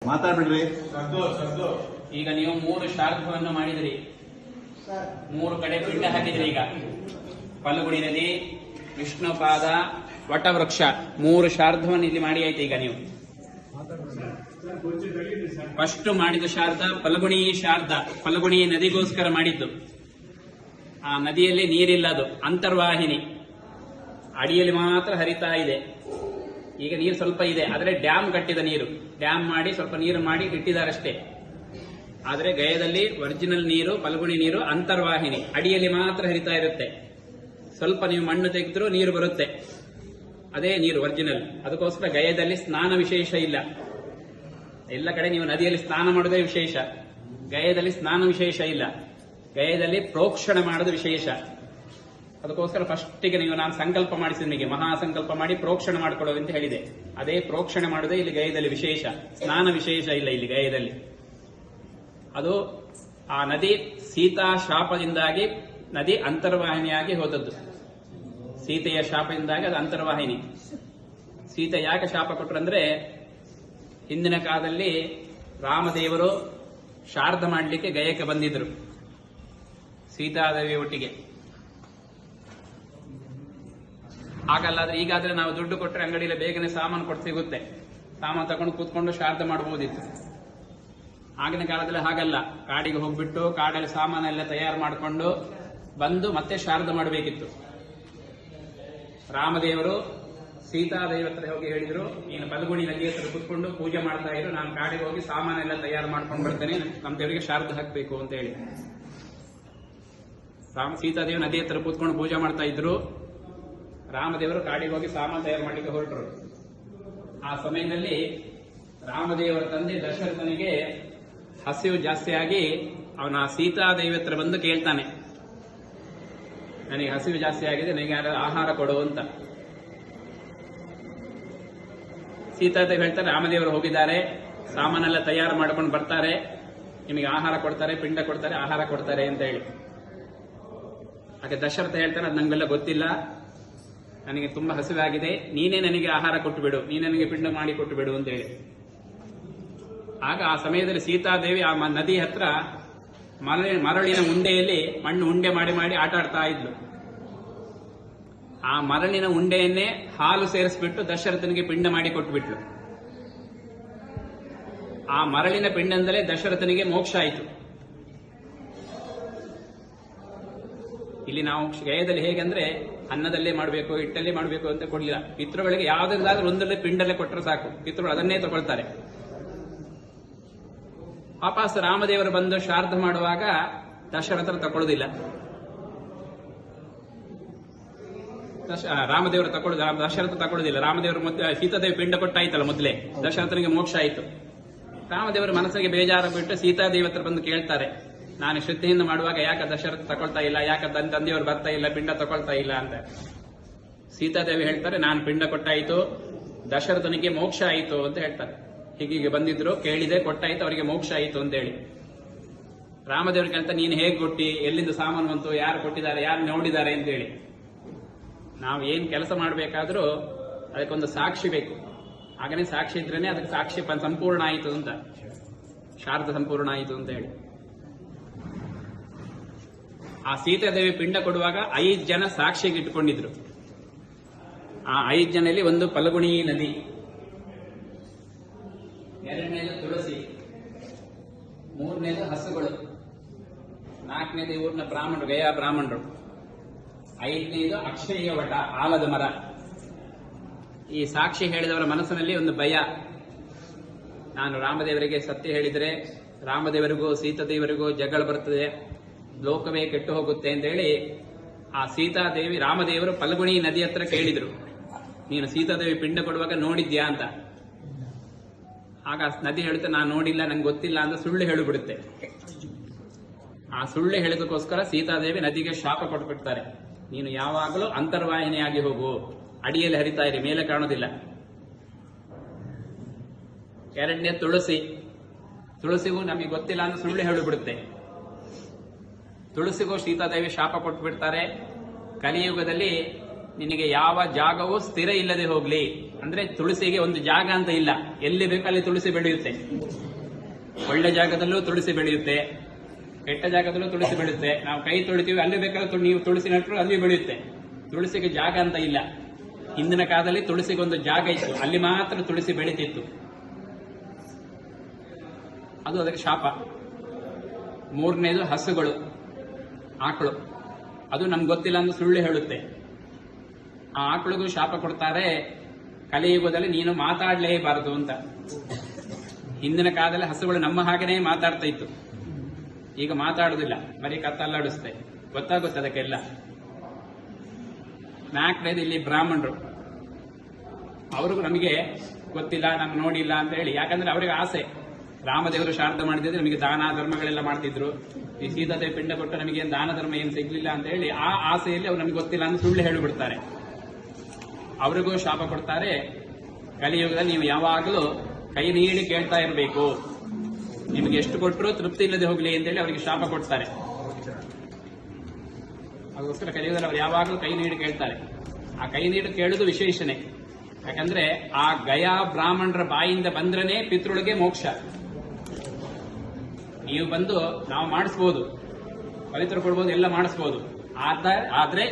ಮಾತಾಡ್ಬಿಡ್ರಿ. ಈಗ ನೀವು 3 ಶ್ರಾದ್ದವನ್ನು ಮಾಡಿದ್ರಿ, 3 ಕಡೆ ಪಿಂಡ ಹಾಕಿದ್ರಿ. ಈಗ ಫಲ್ಗುಣಿ ನದಿ, ವಿಷ್ಣುಪಾದ, ವಟವೃಕ್ಷ 3 ಶ್ರಾದ್ದವನ್ನು ಇಲ್ಲಿ ಮಾಡಿ ಆಯ್ತು. ಈಗ ನೀವು ಫಸ್ಟ್ ಮಾಡಿದ ಶಾರ್ದ ಫಲ್ಗುಣಿ ಶಾರ್ದ, ಫಲ್ಗುಣಿ ನದಿಗೋಸ್ಕರ ಮಾಡಿದ್ದು. ಆ ನದಿಯಲ್ಲಿ ನೀರಿಲ್ಲ, ಅದು ಅಂತರ್ವಾಹಿನಿ, ಅಡಿಯಲ್ಲಿ ಮಾತ್ರ ಹರಿತಾ ಇದೆ. ಈಗ ನೀರು ಸ್ವಲ್ಪ ಇದೆ, ಆದರೆ ಡ್ಯಾಮ್ ಕಟ್ಟಿದ ನೀರು, ಡ್ಯಾಮ್ ಮಾಡಿ ಸ್ವಲ್ಪ ನೀರು ಮಾಡಿ ಇಟ್ಟಿದ್ದಾರಷ್ಟೇ. ಆದರೆ ಗಯದಲ್ಲಿ ಒರಿಜಿನಲ್ ನೀರು, ಫಲ್ಗುಣಿ ನೀರು ಅಂತರ್ವಾಹಿನಿ, ಅಡಿಯಲ್ಲಿ ಮಾತ್ರ ಹರಿತಾ ಇರುತ್ತೆ. ಸ್ವಲ್ಪ ನೀವು ಮಣ್ಣು ತೆಗೆದ್ರೂ ನೀರು ಬರುತ್ತೆ, ಅದೇ ನೀರು ಒರಿಜಿನಲ್. ಅದಕ್ಕೋಸ್ಕರ ಗಯದಲ್ಲಿ ಸ್ನಾನ ವಿಶೇಷ ಇಲ್ಲ. ಎಲ್ಲ ಕಡೆ ನೀವು ನದಿಯಲ್ಲಿ ಸ್ನಾನ ಮಾಡೋದೇ ವಿಶೇಷ, ಗಯದಲ್ಲಿ ಸ್ನಾನ ವಿಶೇಷ ಇಲ್ಲ. ಗಯದಲ್ಲಿ ಪ್ರೋಕ್ಷಣೆ ಮಾಡೋದು ವಿಶೇಷ. ಅದಕ್ಕೋಸ್ಕರ ಫಸ್ಟಿಗೆ ನೀವು ನಾನು ಸಂಕಲ್ಪ ಮಾಡಿಸಿ ನಿಮಗೆ ಮಹಾಸಂಕಲ್ಪ ಮಾಡಿ ಪ್ರೋಕ್ಷಣೆ ಮಾಡಿಕೊಳ್ಳೋದು ಅಂತ ಹೇಳಿದೆ. ಅದೇ ಪ್ರೋಕ್ಷಣೆ ಮಾಡೋದೇ ಇಲ್ಲಿ ಗಯದಲ್ಲಿ ವಿಶೇಷ, ಸ್ನಾನ ವಿಶೇಷ ಇಲ್ಲ ಇಲ್ಲಿ ಗಯದಲ್ಲಿ. ಅದು ಆ ನದಿ ಸೀತಾ ಶಾಪದಿಂದಾಗಿ ನದಿ ಅಂತರ್ವಾಹಿನಿಯಾಗಿ ಹೋದದ್ದು. ಸೀತೆಯ ಶಾಪದಿಂದಾಗಿ ಅದು ಅಂತರ್ವಾಹಿನಿ. ಸೀತೆ ಯಾಕೆ ಶಾಪ ಕೊಟ್ರಂದ್ರೆ, ಹಿಂದಿನ ಕಾಲದಲ್ಲಿ ರಾಮದೇವರು ಶಾರ್ದ ಮಾಡಲಿಕ್ಕೆ ಗಯಕ್ಕೆ ಬಂದಿದ್ರು ಸೀತಾದೇವಿ ಒಟ್ಟಿಗೆ. ಹಾಗಲ್ಲಾದ್ರೆ ಈಗಾದ್ರೆ ನಾವು ದುಡ್ಡು ಕೊಟ್ಟರೆ ಅಂಗಡಿಯಲ್ಲಿ ಬೇಗನೆ ಸಾಮಾನು ಕೊಟ್ಟು ಸಿಗುತ್ತೆ, ಸಾಮಾನು ತಗೊಂಡು ಕೂತ್ಕೊಂಡು ಶಾರ್ದ ಮಾಡಬಹುದಿತ್ತು. ಆಗಿನ ಕಾಲದಲ್ಲಿ ಹಾಗಲ್ಲ, ಕಾಡಿಗೆ ಹೋಗ್ಬಿಟ್ಟು ಕಾಡಲ್ಲಿ ಸಾಮಾನೆಲ್ಲ ತಯಾರು ಮಾಡಿಕೊಂಡು ಬಂದು ಮತ್ತೆ ಶಾರ್ದ ಮಾಡಬೇಕಿತ್ತು. ರಾಮದೇವರು ಸೀತಾದೇವಿ ಹತ್ರ ಹೋಗಿ ಹೇಳಿದ್ರು, ನೀನು ಫಲ್ಗುಣಿ ನದಿ ಹತ್ರ ಕೂತ್ಕೊಂಡು ಪೂಜೆ ಮಾಡ್ತಾ ಇರು, ನಾನು ಕಾಡಿಗೆ ಹೋಗಿ ಸಾಮಾನೆಲ್ಲ ತಯಾರು ಮಾಡ್ಕೊಂಡು ಬರ್ತೇನೆ, ನಮ್ಮ ದೇವರಿಗೆ ಶಾರ್ದ ಹಾಕಬೇಕು ಅಂತ ಹೇಳಿ. ಸೀತಾದೇವಿ ನದಿ ಹತ್ರ ಕೂತ್ಕೊಂಡು ಪೂಜೆ ಮಾಡ್ತಾ ಇದ್ರು, ರಾಮದೇವರು ಕಾಡಿಗೆ ಹೋಗಿ ಸಾಮಾನು ತಯಾರು ಮಾಡಲಿಕ್ಕೆ ಹೊರಟರು. ಆ ಸಮಯದಲ್ಲಿ ರಾಮದೇವರ ತಂದೆ ದಶರಥನಿಗೆ ಹಸಿವು ಜಾಸ್ತಿ ಆಗಿ ಅವನ ಸೀತಾದೇವಿ ಹತ್ರ ಬಂದು ಕೇಳ್ತಾನೆ, ನನಗೆ ಹಸಿವು ಜಾಸ್ತಿ ಆಗಿದೆ, ನನಗೆ ಆಹಾರ ಕೊಡು ಅಂತ. ಸೀತಾದೇವಿ ಹೇಳ್ತಾರೆ, ರಾಮದೇವರು ಹೋಗಿದ್ದಾರೆ, ಸಾಮಾನೆಲ್ಲ ತಯಾರು ಮಾಡ್ಕೊಂಡು ಬರ್ತಾರೆ, ನಿಮಗೆ ಆಹಾರ ಕೊಡ್ತಾರೆ, ಪಿಂಡ ಕೊಡ್ತಾರೆ, ಆಹಾರ ಕೊಡ್ತಾರೆ ಅಂತ ಹೇಳಿ. ಹಾಗೆ ದಶರಥ ಹೇಳ್ತಾನೆ, ಅದು ನಂಗೆಲ್ಲ ಗೊತ್ತಿಲ್ಲ, ನನಗೆ ತುಂಬಾ ಹಸಿವಾಗಿದೆ, ನೀನೇ ನನಗೆ ಆಹಾರ ಕೊಟ್ಟು ಬಿಡು, ನೀನೇ ನನಗೆ ಪಿಂಡ ಮಾಡಿ ಕೊಟ್ಟು ಬಿಡು ಅಂತ ಹೇಳಿ. ಆಗ ಆ ಸಮಯದಲ್ಲಿ ಸೀತಾದೇವಿ ಆ ನದಿ ಹತ್ರ ಮರಳಿನ ಉಂಡೆಯಲ್ಲಿ ಮಣ್ಣು ಉಂಡೆ ಮಾಡಿ ಮಾಡಿ ಆಟ ಆಡ್ತಾ ಇದ್ಲು. ಆ ಮರಳಿನ ಉಂಡೆಯನ್ನೇ ಹಾಲು ಸೇರಿಸ್ಬಿಟ್ಟು ದಶರಥನಿಗೆ ಪಿಂಡ ಮಾಡಿ ಕೊಟ್ಟುಬಿಟ್ಲು. ಆ ಮರಳಿನ ಪಿಂಡದಿಂದಲೇ ದಶರಥನಿಗೆ ಮೋಕ್ಷ ಆಯಿತು. ಇಲ್ಲಿ ನಾವು ಗಯದಲ್ಲಿ ಹೇಗೆಂದ್ರೆ ಅನ್ನದಲ್ಲೇ ಮಾಡಬೇಕು, ಹಿಟ್ಟಲ್ಲೇ ಮಾಡಬೇಕು ಅಂತ ಕೊಡಲಿಲ್ಲ. ಪಿತೃಗಳಿಗೆ ಯಾವುದಾದ್ರೂ ಒಂದಲ್ಲೇ ಪಿಂಡಲ್ಲೇ ಕೊಟ್ಟರೆ ಸಾಕು, ಪಿತೃಗಳು ಅದನ್ನೇ ತಗೊಳ್ತಾರೆ. ವಾಪಸ್ ರಾಮದೇವರು ಬಂದು ಶ್ರಾದ್ದ ಮಾಡುವಾಗ ದಶರಥ ತಗೊಳ್ಳೋದಿಲ್ಲ. ರಾಮದೇವರು ದಶರಥ ತಗೊಳ್ಳೋದಿಲ್ಲ. ರಾಮದೇವರು ಸೀತಾದೇವಿ ಪಿಂಡ ಕೊಟ್ಟಾಯ್ತಲ್ಲ ಮೊದಲೇ, ದಶರಥನಿಗೆ ಮೋಕ್ಷ ಆಯಿತು. ರಾಮದೇವರ ಮನಸ್ಸಿಗೆ ಬೇಜಾರು ಬಿಟ್ಟು ಸೀತಾದೇವಿ ಹತ್ರ ಬಂದು ಕೇಳ್ತಾರೆ, ನಾನು ಶ್ರದ್ಧೆಯಿಂದ ಮಾಡುವಾಗ ಯಾಕೆ ದಶರಥ ತಗೊಳ್ತಾ ಇಲ್ಲ, ಯಾಕೆ ತಂದೆಯವರು ಬರ್ತಾ ಇಲ್ಲ, ಪಿಂಡ ತಗೊಳ್ತಾ ಇಲ್ಲ ಅಂತ. ಸೀತಾದೇವಿ ಹೇಳ್ತಾರೆ, ನಾನು ಪಿಂಡ ಕೊಟ್ಟಾಯಿತು, ದಶರಥನಿಗೆ ಮೋಕ್ಷ ಆಯಿತು ಅಂತ ಹೇಳ್ತಾರೆ. ಹೀಗೆ ಬಂದಿದ್ರು, ಕೇಳಿದೆ, ಕೊಟ್ಟಾಯ್ತು, ಅವರಿಗೆ ಮೋಕ್ಷ ಆಯಿತು ಅಂತ ಹೇಳಿ. ರಾಮದೇವರು ಕೇಳ್ತಾರೆ, ನೀನು ಹೇಗೆ ಕೊಟ್ಟಿ, ಎಲ್ಲಿಂದ ಸಾಮಾನು ಬಂತು, ಯಾರು ಕೊಟ್ಟಿದ್ದಾರೆ, ಯಾರು ನೋಡಿದ್ದಾರೆ ಅಂತ ಹೇಳಿ. ನಾವು ಏನ್ ಕೆಲಸ ಮಾಡಬೇಕಾದ್ರೂ ಅದಕ್ಕೊಂದು ಸಾಕ್ಷಿ ಬೇಕು. ಹಾಗನೇ ಸಾಕ್ಷಿ ಇದ್ರೇನೆ ಅದಕ್ಕೆ ಸಾಕ್ಷಿ ಸಂಪೂರ್ಣ ಆಯಿತು ಅಂತ, ಶಾರ್ದ ಸಂಪೂರ್ಣ ಆಯಿತು ಅಂತ ಹೇಳಿ. ಆ ಸೀತಾದೇವಿ ಪಿಂಡ ಕೊಡುವಾಗ 5 ಜನ ಸಾಕ್ಷಿಗೆ ಇಟ್ಟುಕೊಂಡಿದ್ರು. ಆ 5 ಜನರಲ್ಲಿ ಒಂದು ಫಲ್ಗುಣಿ ನದಿ, ಎರಡನೇದು ತುಳಸಿ, ಮೂರನೇದು ಹಸುಗಳು, ನಾಲ್ಕನೇದು ಊರಿನ ಬ್ರಾಹ್ಮಣರು, ಗಯಾ ಬ್ರಾಹ್ಮಣರು, 5ನೇದು ಅಕ್ಷಯ ವಟ, ಆಲದ ಮರ. ಈ ಸಾಕ್ಷಿ ಹೇಳಿದವರ ಮನಸ್ಸಿನಲ್ಲಿ ಒಂದು ಭಯ, ನಾನು ರಾಮದೇವರಿಗೆ ಸತ್ಯ ಹೇಳಿದರೆ ರಾಮದೇವರಿಗೂ ಸೀತಾದೇವರಿಗೂ ಜಗಳ ಬರ್ತದೆ, ಲೋಕವೇ ಕೆಟ್ಟು ಹೋಗುತ್ತೆ ಅಂತ ಹೇಳಿ ಆ ಸೀತಾದೇವಿ ರಾಮದೇವರು ಫಲ್ಗುಣಿ ನದಿ ಹತ್ರ ಕೇಳಿದ್ರು, ನೀನು ಸೀತಾದೇವಿ ಪಿಂಡ ಕೊಡುವಾಗ ನೋಡಿದ್ಯಾ ಅಂತ. ಆಗ ನದಿ ಹೇಳುತ್ತೆ, ನಾನು ನೋಡಿಲ್ಲ, ನಂಗೆ ಗೊತ್ತಿಲ್ಲ ಅಂತ ಸುಳ್ಳು ಹೇಳಿಬಿಡುತ್ತೆ. ಆ ಸುಳ್ಳು ಹೇಳಿದಕ್ಕೋಸ್ಕರ ಸೀತಾದೇವಿ ನದಿಗೆ ಶಾಪ ಕೊಟ್ಬಿಡ್ತಾರೆ, ನೀನು ಯಾವಾಗಲೂ ಅಂತರ್ವಾಹಿನಿಯಾಗಿ ಹೋಗು, ಅಡಿಯಲ್ಲಿ ಹರಿತಾ ಇರಿ, ಮೇಲೆ ಕಾಣೋದಿಲ್ಲ. ಎರಡನೇ ತುಳಸಿ, ತುಳಸಿಗೂ ನಮಗೆ ಗೊತ್ತಿಲ್ಲ ಅಂತ ಸುಳ್ಳು ಹೇಳಿಬಿಡುತ್ತೆ. ತುಳಸಿಗೂ ಸೀತಾದೇವಿ ಶಾಪ ಕೊಟ್ಬಿಡ್ತಾರೆ, ಕಲಿಯುಗದಲ್ಲಿ ನಿನಗೆ ಯಾವ ಜಾಗವೂ ಸ್ಥಿರ ಇಲ್ಲದೆ ಹೋಗ್ಲಿ, ಅಂದ್ರೆ ತುಳಸಿಗೆ ಒಂದು ಜಾಗ ಅಂತ ಇಲ್ಲ, ಎಲ್ಲಿ ಬೇಕು ಅಲ್ಲಿ ತುಳಸಿ ಬೆಳೆಯುತ್ತೆ. ಒಳ್ಳೆ ಜಾಗದಲ್ಲೂ ತುಳಸಿ ಬೆಳೆಯುತ್ತೆ, ಕೆಟ್ಟ ಜಾಗದಲ್ಲೂ ತುಳಸಿ ಬೆಳೆಯುತ್ತೆ. ನಾವು ಕೈ ತೊಳಿತೀವಿ, ಅಲ್ಲಿ ಬೇಕಾದ್ರೆ ನೀವು ತುಳಸಿ ನೆಟ್ಟರು ಅಲ್ಲಿ ಬೆಳೆಯುತ್ತೆ. ತುಳಸಿಗೆ ಜಾಗ ಅಂತ ಇಲ್ಲ. ಹಿಂದಿನ ಕಾಲದಲ್ಲಿ ತುಳಸಿಗೊಂದು ಜಾಗ ಇತ್ತು, ಅಲ್ಲಿ ಮಾತ್ರ ತುಳಸಿ ಬೆಳೀತಿತ್ತು. ಅದು ಅದಕ್ಕೆ ಶಾಪ. ಮೂರನೇದು ಹಸುಗಳು, ಆಕಳು. ಅದು ನಮ್ಗೆ ಗೊತ್ತಿಲ್ಲ ಅಂತ ಸುಳ್ಳು ಹೇಳುತ್ತೆ. ಆ ಆಕಳಿಗೂ ಶಾಪ ಕೊಡ್ತಾರೆ, ಕಲಿಯುಗದಲ್ಲಿ ನೀನು ಮಾತಾಡಲೇಬಾರದು ಅಂತ. ಹಿಂದಿನ ಕಾಲದಲ್ಲಿ ಹಸುಗಳು ನಮ್ಮ ಹಾಗೇನೆ ಮಾತಾಡ್ತಾ ಇತ್ತು, ಈಗ ಮಾತಾಡುದಿಲ್ಲ, ಬರೀ ಕತ್ತಲ್ಲಾಡಿಸುತ್ತೆ. ಗೊತ್ತಾಗುತ್ತೆ ಅದಕ್ಕೆಲ್ಲ. ನಾಲ್ಕನೇದು ಇಲ್ಲಿ ಬ್ರಾಹ್ಮಣರು, ಅವ್ರಿಗೂ ನಮಗೆ ಗೊತ್ತಿಲ್ಲ, ನಮ್ಗೆ ನೋಡಿಲ್ಲ ಅಂತ ಹೇಳಿ. ಯಾಕಂದ್ರೆ ಅವರಿಗೆ ಆಸೆ, ರಾಮದೇವರು ಶಾರದ ಮಾಡಿದ್ರೆ ನಮಗೆ ದಾನ ಧರ್ಮಗಳೆಲ್ಲ ಮಾಡ್ತಿದ್ರು, ಈ ಸೀತಾದೇವಿ ಪಿಂಡ ಕೊಟ್ಟು ನಮಗೆ ದಾನ ಧರ್ಮ ಏನು ಸಿಗ್ಲಿಲ್ಲ ಅಂತ ಹೇಳಿ ಆ ಆಸೆಯಲ್ಲಿ ಅವ್ರು ನಮ್ಗೆ ಗೊತ್ತಿಲ್ಲ ಅಂತ ಸುಳ್ಳು ಹೇಳಿಬಿಡ್ತಾರೆ. ಅವರಿಗೂ ಶಾಪ ಕೊಡ್ತಾರೆ. ಕಲಿಯುಗದಲ್ಲಿ ನೀವು ಯಾವಾಗಲೂ ಕೈ ನೀಡಿ ಕೇಳ್ತಾ ಇರಬೇಕು, ನಿಮಗೆ ಎಷ್ಟು ಕೊಟ್ಟರು ತೃಪ್ತಿ ಇಲ್ಲದೆ ಹೋಗ್ಲಿ ಅಂತ ಹೇಳಿ ಅವರಿಗೆ ಶಾಪ ಕೊಡ್ತಾರೆ. ಅದಕ್ಕೋಸ್ಕರ ಕಲಿಯುಗದಲ್ಲಿ ಅವ್ರು ಯಾವಾಗಲೂ ಕೈ ನೀಡಿ ಕೇಳ್ತಾರೆ. ಆ ಕೈ ನೀಡಿ ಕೇಳುವುದು ವಿಶೇಷಣೆ. ಯಾಕಂದ್ರೆ ಆ ಗಯಾ ಬ್ರಾಹ್ಮಣರ ಬಾಯಿಂದ ಬಂದ್ರನೇ ಪಿತೃಳಿಗೆ ಮೋಕ್ಷ. ನೀವು ಬಂದು ನಾವು ಮಾಡಿಸ್ಬೋದು, ಪವಿತ್ರ ಕೊಡ್ಬೋದು, ಎಲ್ಲ ಮಾಡಿಸ್ಬೋದು, ಆದ್ರೆ